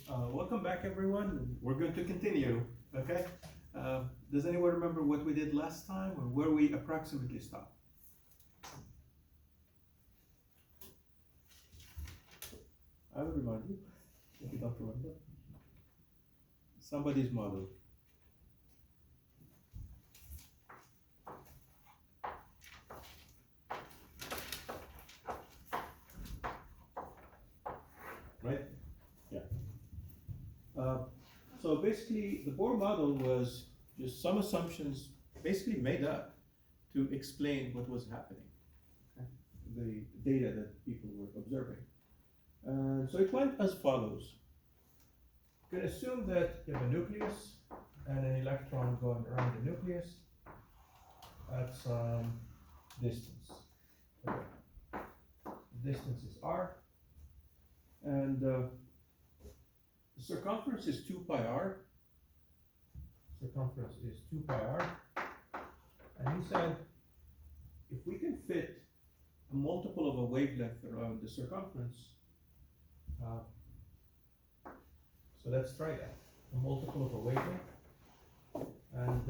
Welcome back, everyone. We're going to continue. Okay. Does anyone remember what we did last time, or where we approximately stopped? I will remind you if you don't remember. Somebody's model. Right? Yeah. So basically, the Bohr model was just some assumptions basically made up to explain what was happening, okay? The data that people were observing. So it went as follows. You can assume that you have a nucleus and an electron going around the nucleus at some distance. Okay. The distance is r, and the circumference is 2 pi r. Circumference is 2 pi r. And he said, if we can fit a multiple of a wavelength around the circumference, so let's try that. A multiple of a wavelength. And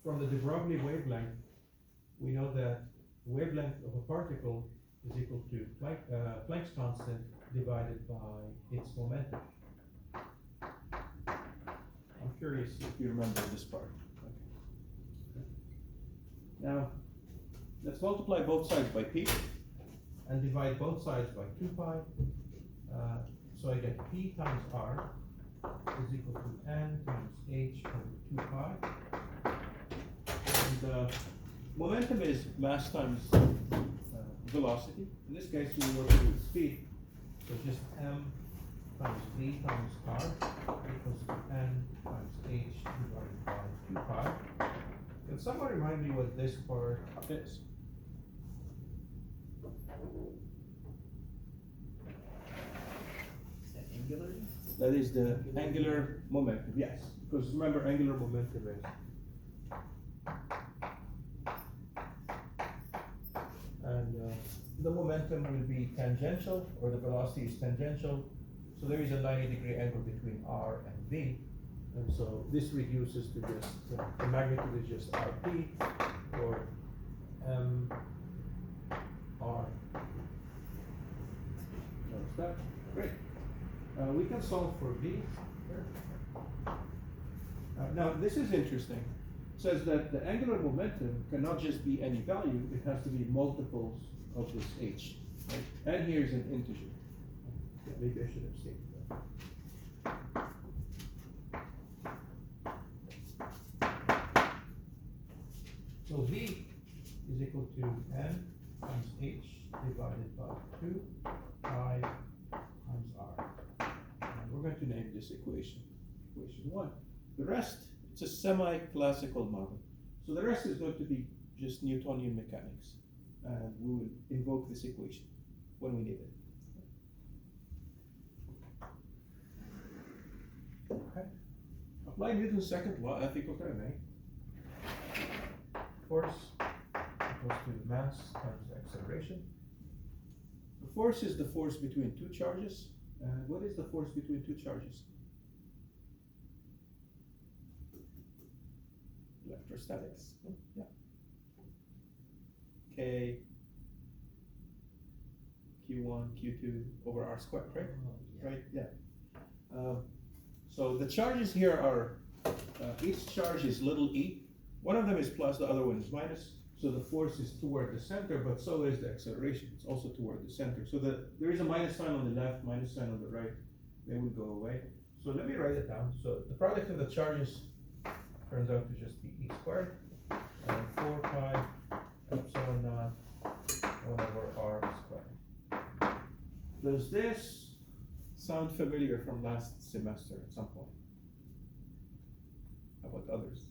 from the de Broglie wavelength, we know that the wavelength of a particle is equal to Planck's constant divided by its momentum. I'm curious if you remember this part. Okay. Now, let's multiply both sides by p and divide both sides by 2 pi. So I get p times r is equal to n times h over 2 pi. And momentum is mass times velocity. In this case, we work with speed. So just m times v times r equals to n times h divided by 2 pi. Can someone remind me what this part is? Angular? That is the angular momentum, yes. Because remember, angular momentum is the momentum will be tangential, or the velocity is tangential. So there is a 90-degree angle between r and v. And so this reduces to just, the magnitude is just rp, or m r. Notice that? Great. We can solve for v here. Now, this is interesting. It says that the angular momentum cannot just be any value, it has to be multiples of this h. Right? And here's an integer. Yeah, maybe I should have stated that. So v is equal to n times h divided by 2 pi times r. And we're going to name this equation, equation 1. The rest, it's a semi-classical model. So the rest is going to be just Newtonian mechanics. And we will invoke this equation when we need it. Okay. Apply Newton's second law, F equal to ma. Force equals to the mass times the acceleration. The force is the force between two charges. And what is the force between two charges? Electrostatics. Yeah. K Q1 Q2 over r squared, right? Yeah. Right. Yeah. So the charges here are each charge is little e. One of them is plus, the other one is minus. So the force is toward the center, but so is the acceleration. It's also toward the center. So there is a minus sign on the left, minus sign on the right. They will go away. So let me write it down. So the product of the charges turns out to just be e squared, and 4 pi epsilon naught 1 over r squared. Does this sound familiar from last semester at some point? How about others?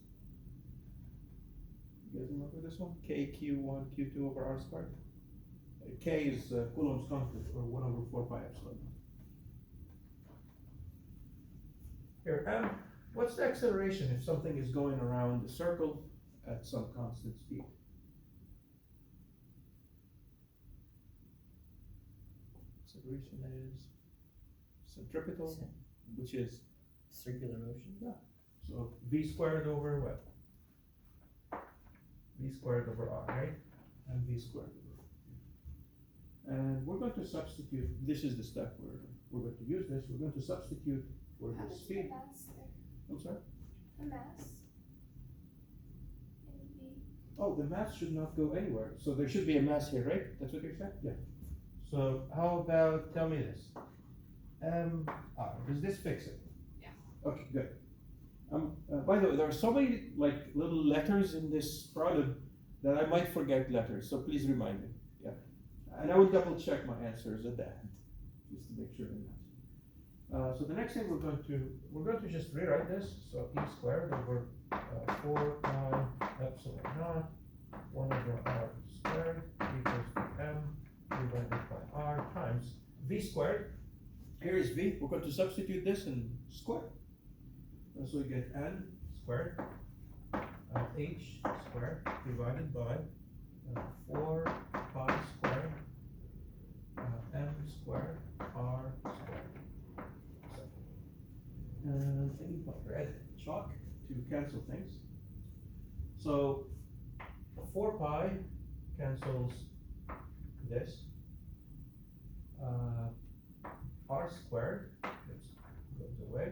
You guys remember this one? K Q1 Q2 over r squared? K is Coulomb's constant, or 1 over 4 pi epsilon naught. Here, m, what's the acceleration if something is going around the circle at some constant speed? Acceleration is centripetal, which is, Circular motion? yeah, so V squared over what? V squared over R, right? And V squared over. And we're going to substitute, this is the step we're going to use this, we're going to substitute for How the much speed. mass there? I'm sorry? The mass? In V. Oh, the mass should not go anywhere, so there should be a mass here, right? That's what you're saying? Yeah. So how about, tell me this. Does this fix it? Yeah. Okay, good. By the way, there are so many like little letters in this problem that I might forget letters, so please remind me. Yeah. And I will double check my answers at the end, just to make sure they match. So the next thing we're going to just rewrite this. So E squared over 4 pi epsilon naught 1 over R squared equals to M divided by R times V squared. Here is V. We're going to substitute this in square. And so we get N squared H squared divided by 4 pi squared M squared R squared. And I need my red chalk to cancel things. So 4 pi cancels this. R squared goes away.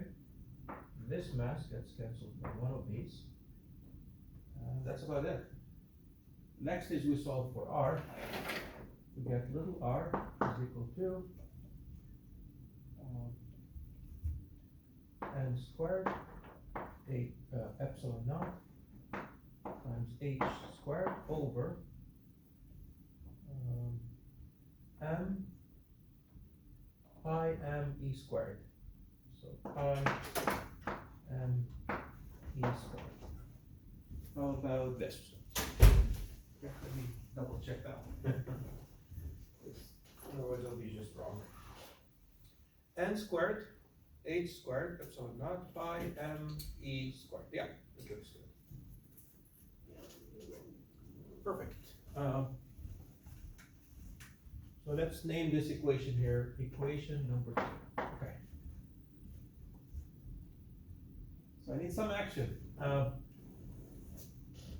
This mass gets cancelled by one of these. That's about it. Next is we solve for R. We get little r is equal to N squared, epsilon naught times H squared over M pi M E squared. So pi M E squared. How about this? Let me double check that one. Otherwise it'll be just wrong. N squared, H squared, epsilon naught, pi M E squared. Yeah, that looks good. Perfect. So let's name this equation here, equation number 2. Okay. So I need some action.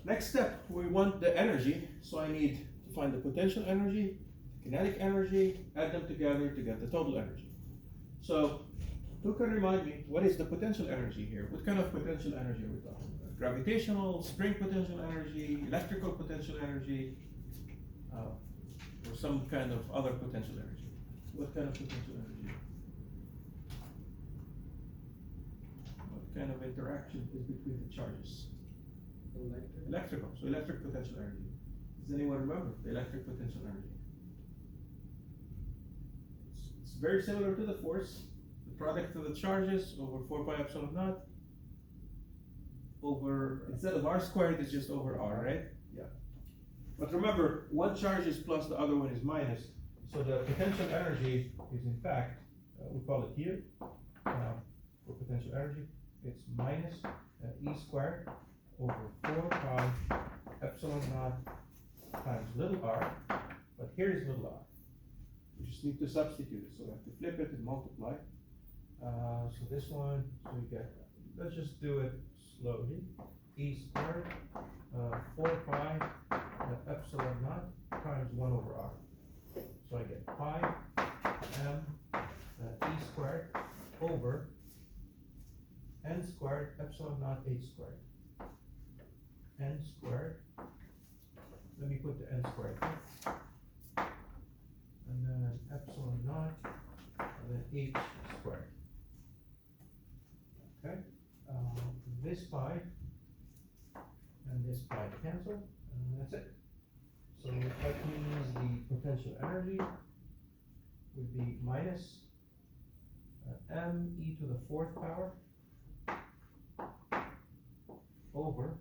Next step, we want the energy. So I need to find the potential energy, kinetic energy, add them together to get the total energy. So who can remind me, what is the potential energy here? What kind of potential energy are we talking about? Gravitational, spring potential energy, electrical potential energy, or some kind of other potential energy? What kind of potential energy? What kind of interaction is between the charges? Electrical. So electric potential energy. Does anyone remember the electric potential energy? It's very similar to the force. The product of the charges over 4 pi epsilon naught over, instead of R squared, it's just over R, right? Yeah. But remember, one charge is plus, the other one is minus. So the potential energy is in fact, we call it here, for potential energy, it's minus E squared over 4 pi epsilon naught times little r, but here is little r. We just need to substitute it, so we have to flip it and multiply. So this one, so we get, let's just do it slowly. E squared, 4 pi epsilon naught times 1 over r. So I get pi m E squared over N squared epsilon naught H squared. N squared, let me put the N squared here. And then epsilon naught, and then H squared. Okay, this pi and this pi cancel, and that's it. So that means the potential energy would be minus m e to the 4th power over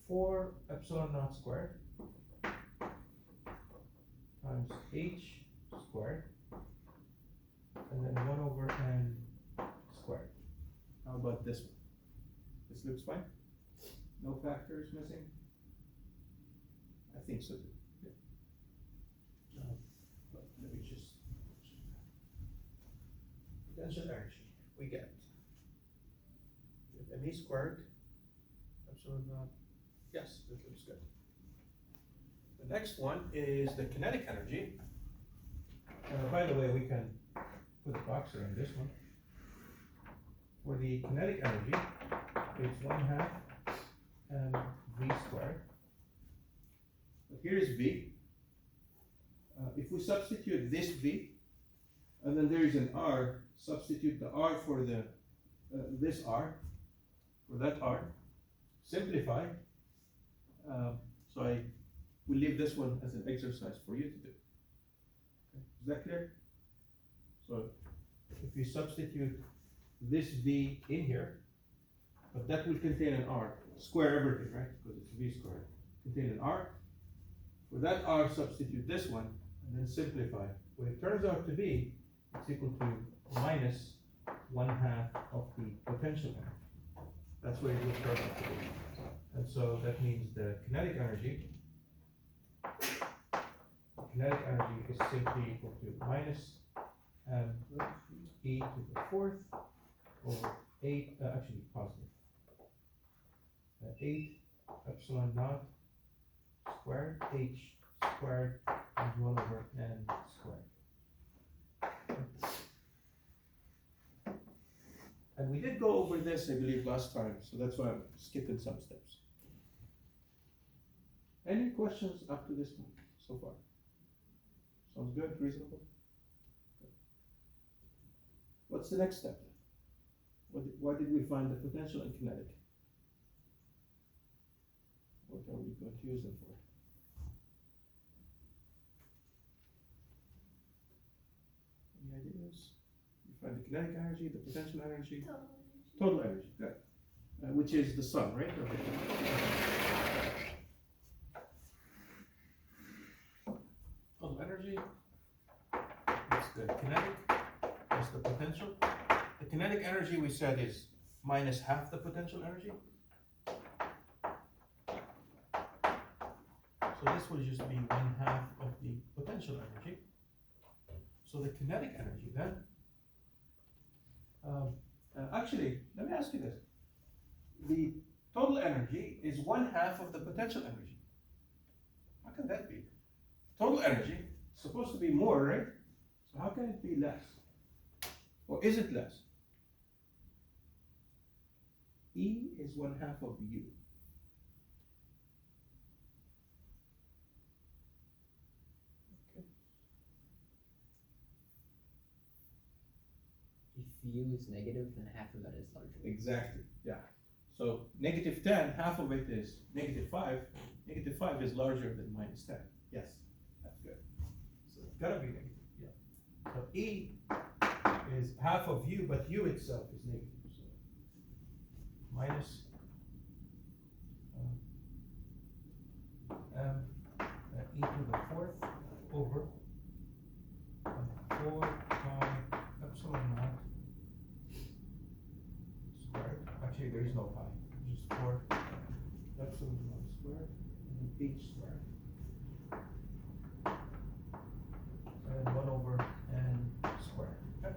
4 epsilon naught squared times h squared, and then 1 over n squared. How about this one? This looks fine? No factors missing? I think so too. Yeah. But let me just. potential energy we get. We have ME squared, epsilon naught. Yes, that looks good. The next one is the kinetic energy. By the way, we can put a box around this one. For the kinetic energy, it's 1/2 v squared. But here is v. If we substitute this v, and then there is an r, substitute the r for the this r, for that r, simplify. So I will leave this one as an exercise for you to do. Okay. Is that clear? So if you substitute this v in here, but that will contain an r, square everything, right? Because it's v squared, contain an r. For that r, substitute this one, and then simplify. What it turns out to be, it's equal to minus 1/2 of the potential energy. That's what it will turn out to be. And so that means the kinetic energy is simply equal to minus e to the 4th over 8, actually positive, 8 epsilon naught squared h squared is 1 over n squared. And we did go over this, I believe, last time, so that's why I'm skipping some steps. Any questions up to this point so far? Sounds good, reasonable? Good. What's the next step? Why did we find the potential and kinetic? What are we going to use them for? Any ideas? You find the kinetic energy, the potential energy, total energy, good. Which is the sum, right? Total energy, that's the kinetic, that's the potential. The kinetic energy we said is minus half the potential energy. So this will just be 1/2 of the potential energy. So the kinetic energy then, actually, let me ask you this. The total energy is 1/2 of the potential energy. How can that be? Total energy is supposed to be more, right? So how can it be less? Or is it less? E is 1/2 of U. Okay. If U is negative, then half of that is larger. Exactly, yeah. So -10, half of it is -5. -5 is larger than -10. Yes, that's good. So it's gotta be negative, yeah. So E is half of U, but U itself is negative. So minus e to the 4th over 4 pi epsilon naught squared. Actually, there is no pi, just 4 epsilon naught squared and then h squared. And 1 over n squared. Okay.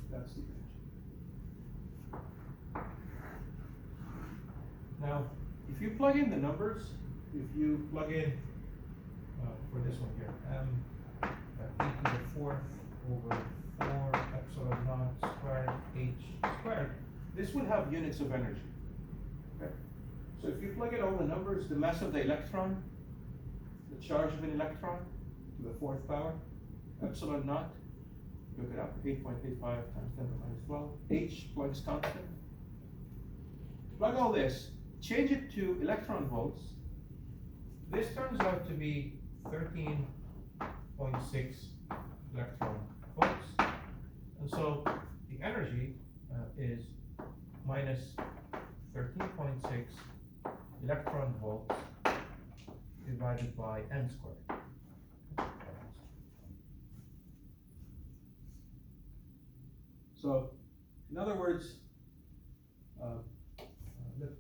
That's the energy. Now, if you plug in the numbers, if you plug in for this one here, e to the 4th over 4 epsilon naught squared h squared, this will have units of energy. Okay. So if you plug in all the numbers, the mass of the electron, the charge of an electron to the 4th power, epsilon naught, look it up, 8.85 times 10 to the minus 12, h Planck's constant. Plug all this, change it to electron volts. This turns out to be 13.6 electron volts. And so the energy is minus 13.6 electron volts divided by n squared. So, in other words,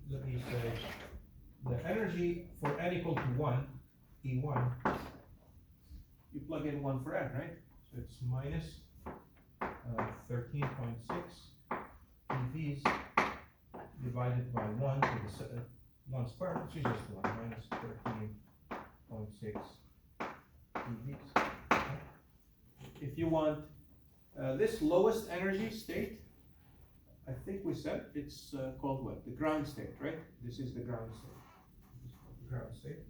let me say the energy for n equal to 1, E1, you plug in 1 for n, right? So it's minus 13.6 EVs divided by 1 to the 1 squared, which is just 1, minus 13.6 EVs. If you want this lowest energy state, I think we said it's called what? The ground state, right? This is the ground state. This is called the ground state.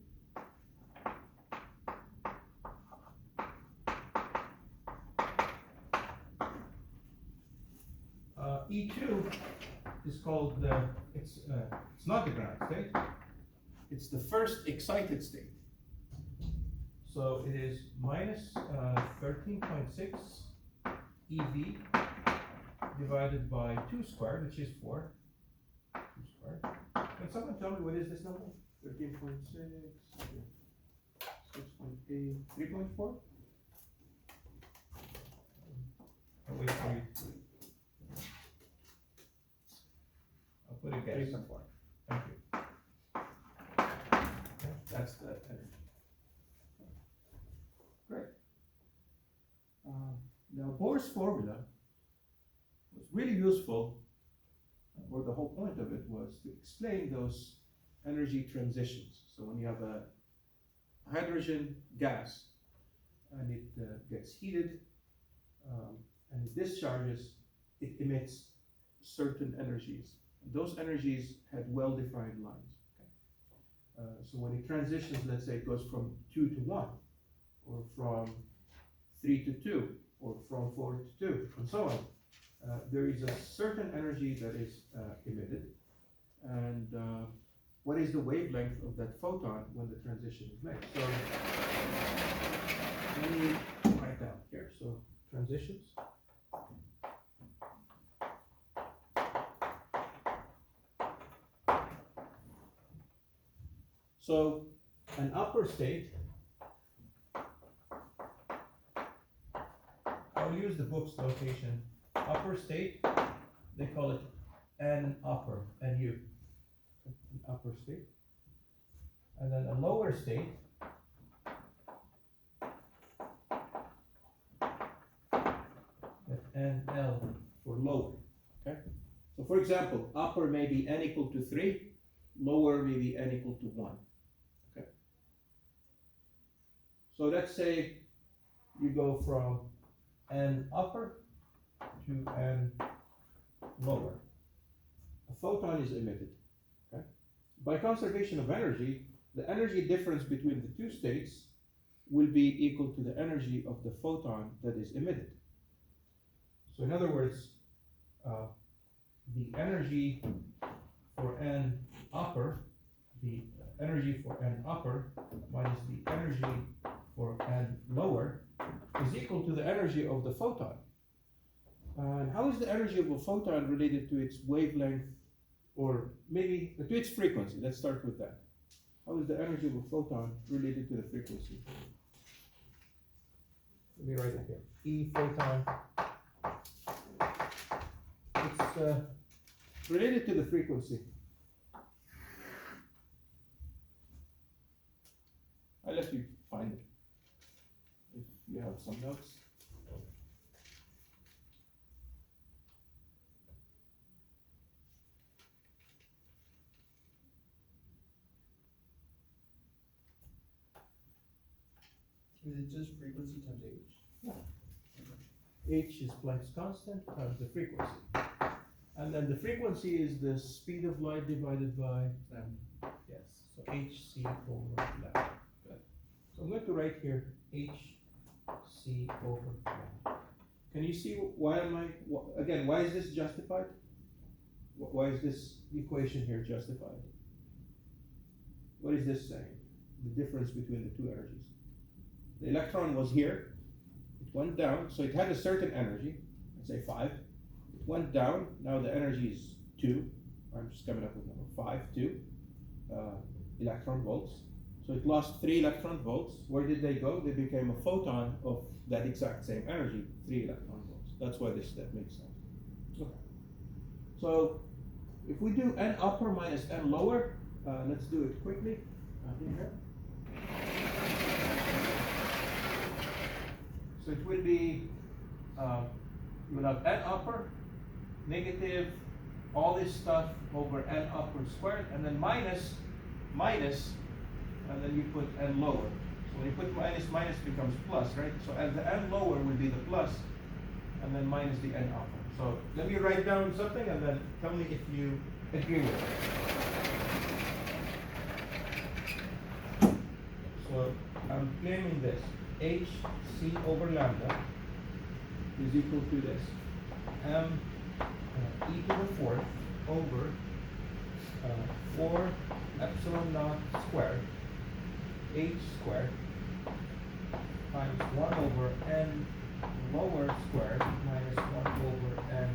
E2 is called it's not the ground state. It's the first excited state. So it is minus 13.6 EV divided by 2 squared, which is 4. 2 squared. Can someone tell me what is this number? 13.6, 6.8, 3.4? I'll wait for you. I'll put a guess. 3.4. Thank you. Okay, that's the energy. Great. Now Bohr's formula was really useful, or the whole point of it was to explain those energy transitions. So when you have a hydrogen gas and it gets heated and it discharges, it emits certain energies. And those energies had well-defined lines. Okay? So when it transitions, let's say it goes from 2 to 1, or from 3 to 2, or from 4 to 2, and so on. There is a certain energy that is emitted, and what is the wavelength of that photon when the transition is made? So let me write down here. So transitions. So an upper state, I'll use the book's notation. Upper state, they call it an upper, NU, an upper state. And then a lower state, NL for lower, okay? So for example, upper may be n equal to 3, lower may be n equal to 1, okay? So let's say you go from n upper to n lower. A photon is emitted, okay? By conservation of energy, the energy difference between the two states will be equal to the energy of the photon that is emitted. So in other words, the energy for n upper, the energy for n upper minus the energy for n lower is equal to the energy of the photon. And how is the energy of a photon related to its wavelength, or maybe to its frequency? Let's start with that. How is the energy of a photon related to the frequency? Let me write it here. E photon. It's related to the frequency. I'll let you find it if you have some notes. Is it just frequency times H? Yeah. H is Planck's constant times the frequency. And then the frequency is the speed of light divided by lambda. Yes, so hc over lambda. Good. So I'm going to write here hc over lambda. Can you see why again, why is this justified? Why is this equation here justified? What is this saying? The difference between the two energies. The electron was here, it went down, so it had a certain energy, let's say 5. It went down, now the energy is 2, I'm just coming up with number 5, 2 electron volts. So it lost 3 electron volts. Where did they go? They became a photon of that exact same energy, 3 electron volts. That's why this step makes sense. Okay. So if we do n upper minus n lower, let's do it quickly. Here. So it will be you will have n upper, negative, all this stuff over n upper squared, and then minus, and then you put n lower. So when you put minus, minus becomes plus, right? So and the n lower will be the plus, and then minus the n upper. So let me write down something and then tell me if you agree with it. So I'm claiming this. HC over lambda is equal to this. M e to the fourth over 4 epsilon naught squared h squared times 1 over n lower squared minus 1 over n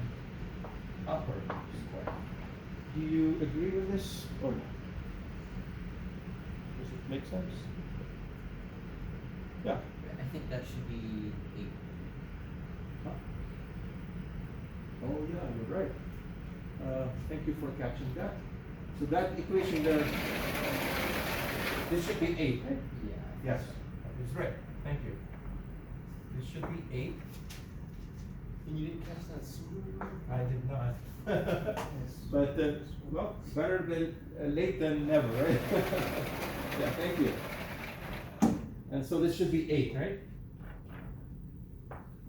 upper squared. Do you agree with this or not? Does it make sense? Yeah. I think that should be 8. Huh? Oh yeah, you're right. Thank you for catching that. So that equation there, this should be 8, right? Yeah. Yes, it's right. Thank you. This should be 8. And you didn't catch that sooner? I did not. Yes. But, well, better than late than never, right? Yeah, thank you. And so this should be 8, right?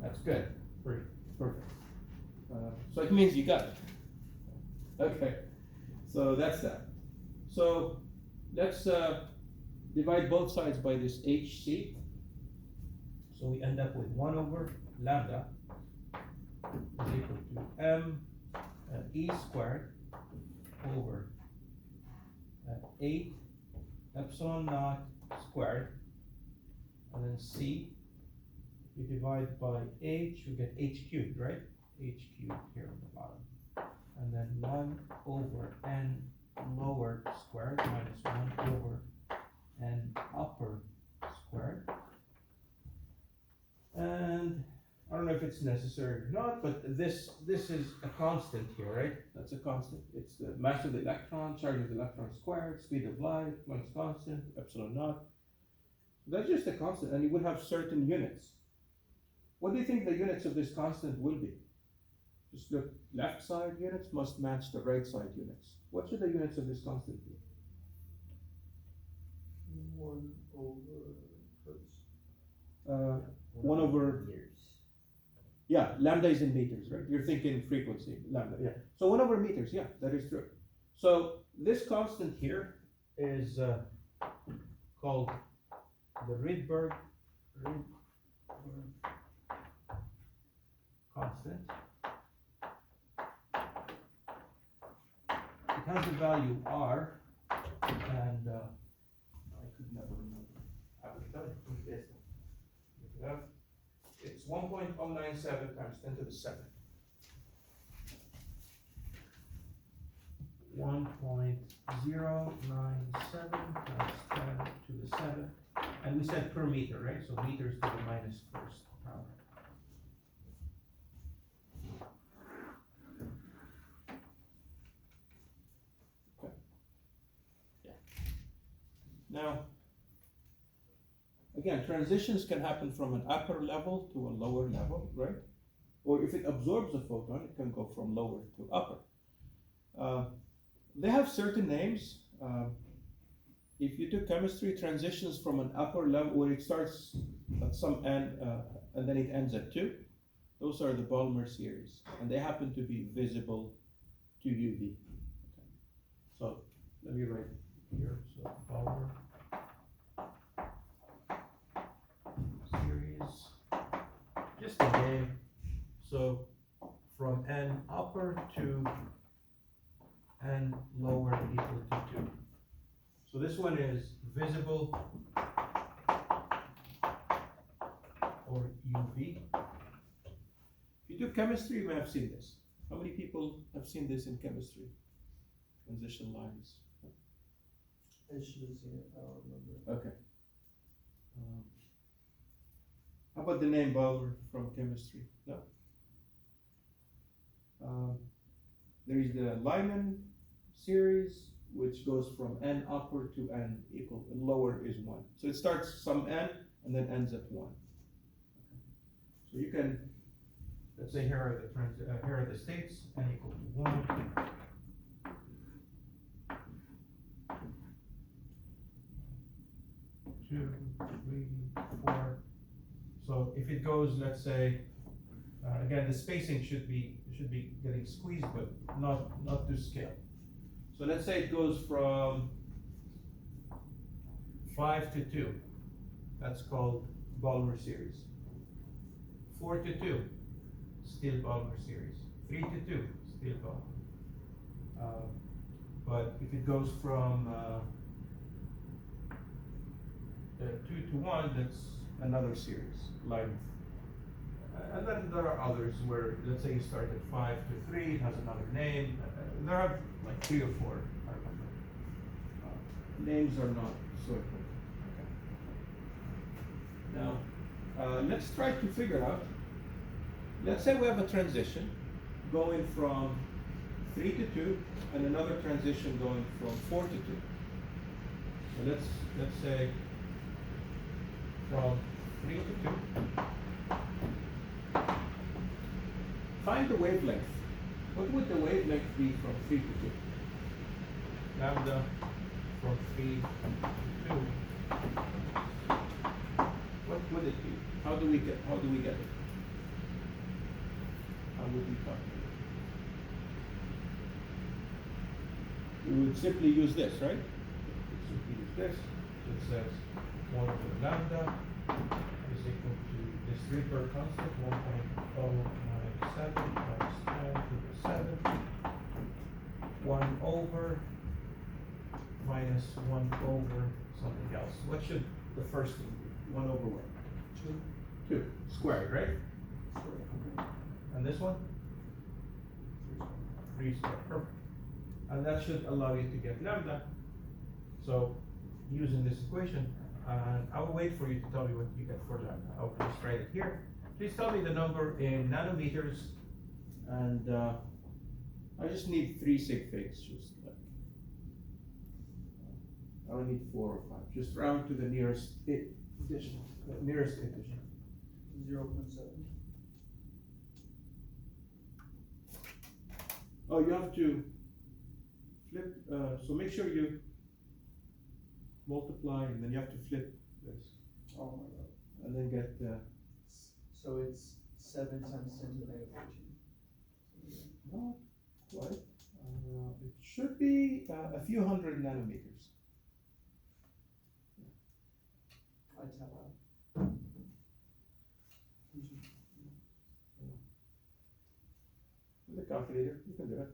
That's good. Perfect. So it means you got it. Okay. So that's that. So let's divide both sides by this HC. So we end up with 1 over lambda is equal to m e squared over 8 epsilon naught squared, and then c, you divide by h, you get h cubed, right? H cubed here on the bottom. And then 1 over n lower squared minus 1 over n upper squared. And I don't know if it's necessary or not, but this is a constant here, right? That's a constant. It's the mass of the electron, charge of the electron squared, speed of light, Planck's constant, epsilon naught. That's just a constant, and you would have certain units. What do you think the units of this constant will be? Just the left side units must match the right side units. What should the units of this constant be? 1 over hertz. 1 over years. Yeah, lambda is in meters, right? You're thinking frequency, lambda, yeah. So 1 over meters, yeah, that is true. So this constant here is called the Rydberg constant. It has the value R, and I could never remember. I will tell you, it is. Look it up. It's 1.097 times 10 to the 7. 1.097 times 10 to the 7. And we said per meter, right? So meters to the minus first power. Okay. Yeah. Now, again, transitions can happen from an upper level to a lower level, right? Or if it absorbs a photon, it can go from lower to upper. They have certain names. If you took chemistry, transitions from an upper level where it starts at some end and then it ends at 2, those are the Balmer series, and they happen to be visible to UV. Okay. So let me write here. So Balmer series, just a name. So from n upper to n lower equal to 2. So this one is visible or UV. If you do chemistry, you may have seen this. How many people have seen this in chemistry? Transition lines. I should have seen it, I don't remember. Okay. How about the name Balmer from chemistry? No. There is the Lyman series, which goes from n upper to n equal, and lower is 1. So it starts some n and then ends at 1. Okay. So you can let's say here are here are the states, n equal to 1. 2, 3, 4. So if it goes, let's say, again, the spacing should be getting squeezed, but not to scale. So let's say it goes from 5 to 2. That's called Balmer series. 4 to 2, still Balmer series. 3 to 2, still Balmer. But if it goes from 2 to 1, that's another series, like, and then there are others where, let's say you start at 5 to 3, it has another name. There are like 3 or 4, I remember. Names are not so important. Okay. Now, let's try to figure out, let's say we have a transition going from 3 to 2 and another transition going from 4 to 2. So let's say from 3 to 2. Find the wavelength. What would the wavelength be from 3 to 2? Lambda from 3 to 2. What would it be? How do we get it? How would we calculate it? We would simply use this, right? Simply use this. It says 1 over lambda is equal to this Rydberg constant, 1.097 times 10 to the 7. 1 over minus 1 over something else. What should the first thing be? 1 over what? 2 squared, right? And this one? 3 squared. Perfect. And that should allow you to get lambda. So using this equation, I will wait for you to tell me what you get for lambda. I'll just write it here. Please tell me the number in nanometers, and I just need 3 sig figs, just like, I don't need 4 or 5. Just round to the nearest addition. 0.7. Oh, you have to flip, so make sure you multiply, and then you have to flip this, Oh my god. and then get, So it's 7 times 10 to the negative 14. not quite, it should be a few hundred nanometers. I tell out. With a calculator, you can do it.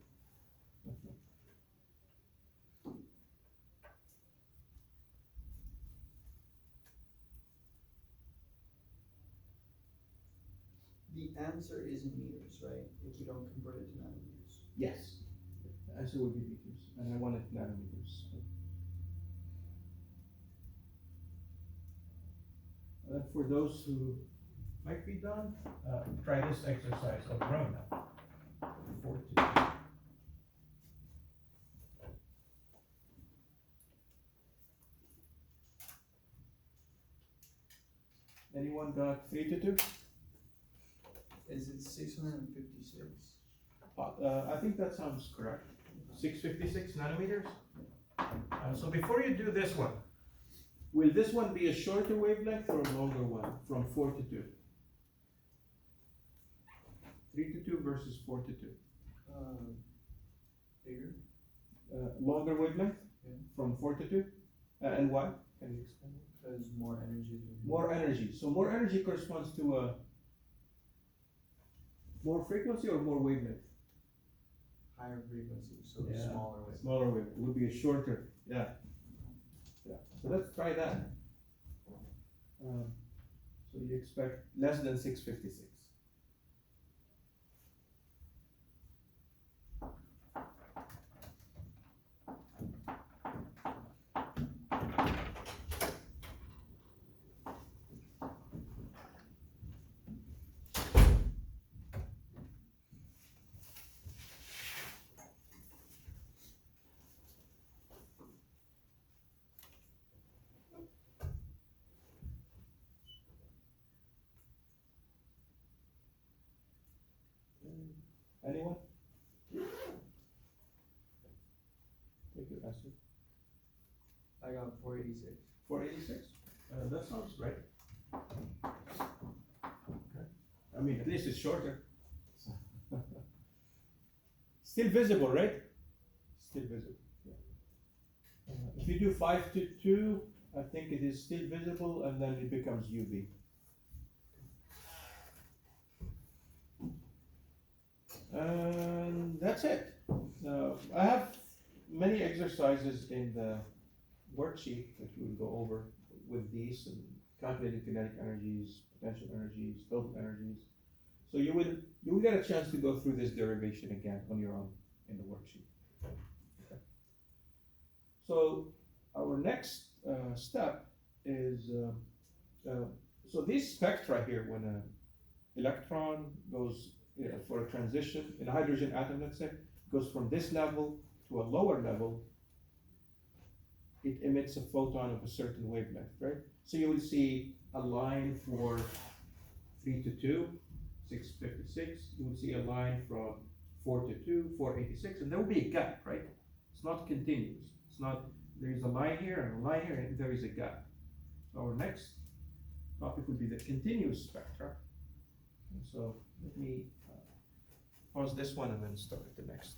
The answer is in meters, right? If we don't convert it to nanometers. Yes, the answer would be meters, and I wanted nanometers. And for those who might be done, try this exercise of round now. 42. Anyone got 3 to 2? Is it 656? I think that sounds correct. 656 nanometers. So before you do this one, will this one be a shorter wavelength or a longer one from 4 to 2? 3 to 2 versus 4 to 2. Bigger? Longer wavelength, Yeah. from 4 to 2? And why? Can you explain? Because more energy. More energy. So more energy corresponds to more frequency or more wavelength? Higher frequency, so Yeah. smaller wave. Smaller wavelength. It would be a shorter. Yeah. Yeah. So let's try that. So you expect less than 656. Anyone? Take your answer. I got 486. 486? That sounds right. Okay. I mean, at least it's shorter. Still visible, right? Still visible, yeah. If you do 5 to 2, I think it is still visible and then it becomes UV. And that's it. I have many exercises in the worksheet that we will go over with these and calculating kinetic energies, potential energies, total energies. So you will get a chance to go through this derivation again on your own in the worksheet. Okay. So our next step is so these spectra here, when an electron goes for a transition in a hydrogen atom, let's say, goes from this level to a lower level, it emits a photon of a certain wavelength, right? So you will see a line for 3 to 2, 656. You will see a line from 4 to 2, 486, and there will be a gap, right? It's not continuous. It's not, there is a line here and a line here, and there is a gap. So our next topic will be the continuous spectra. And so let me pause this one and then start the next.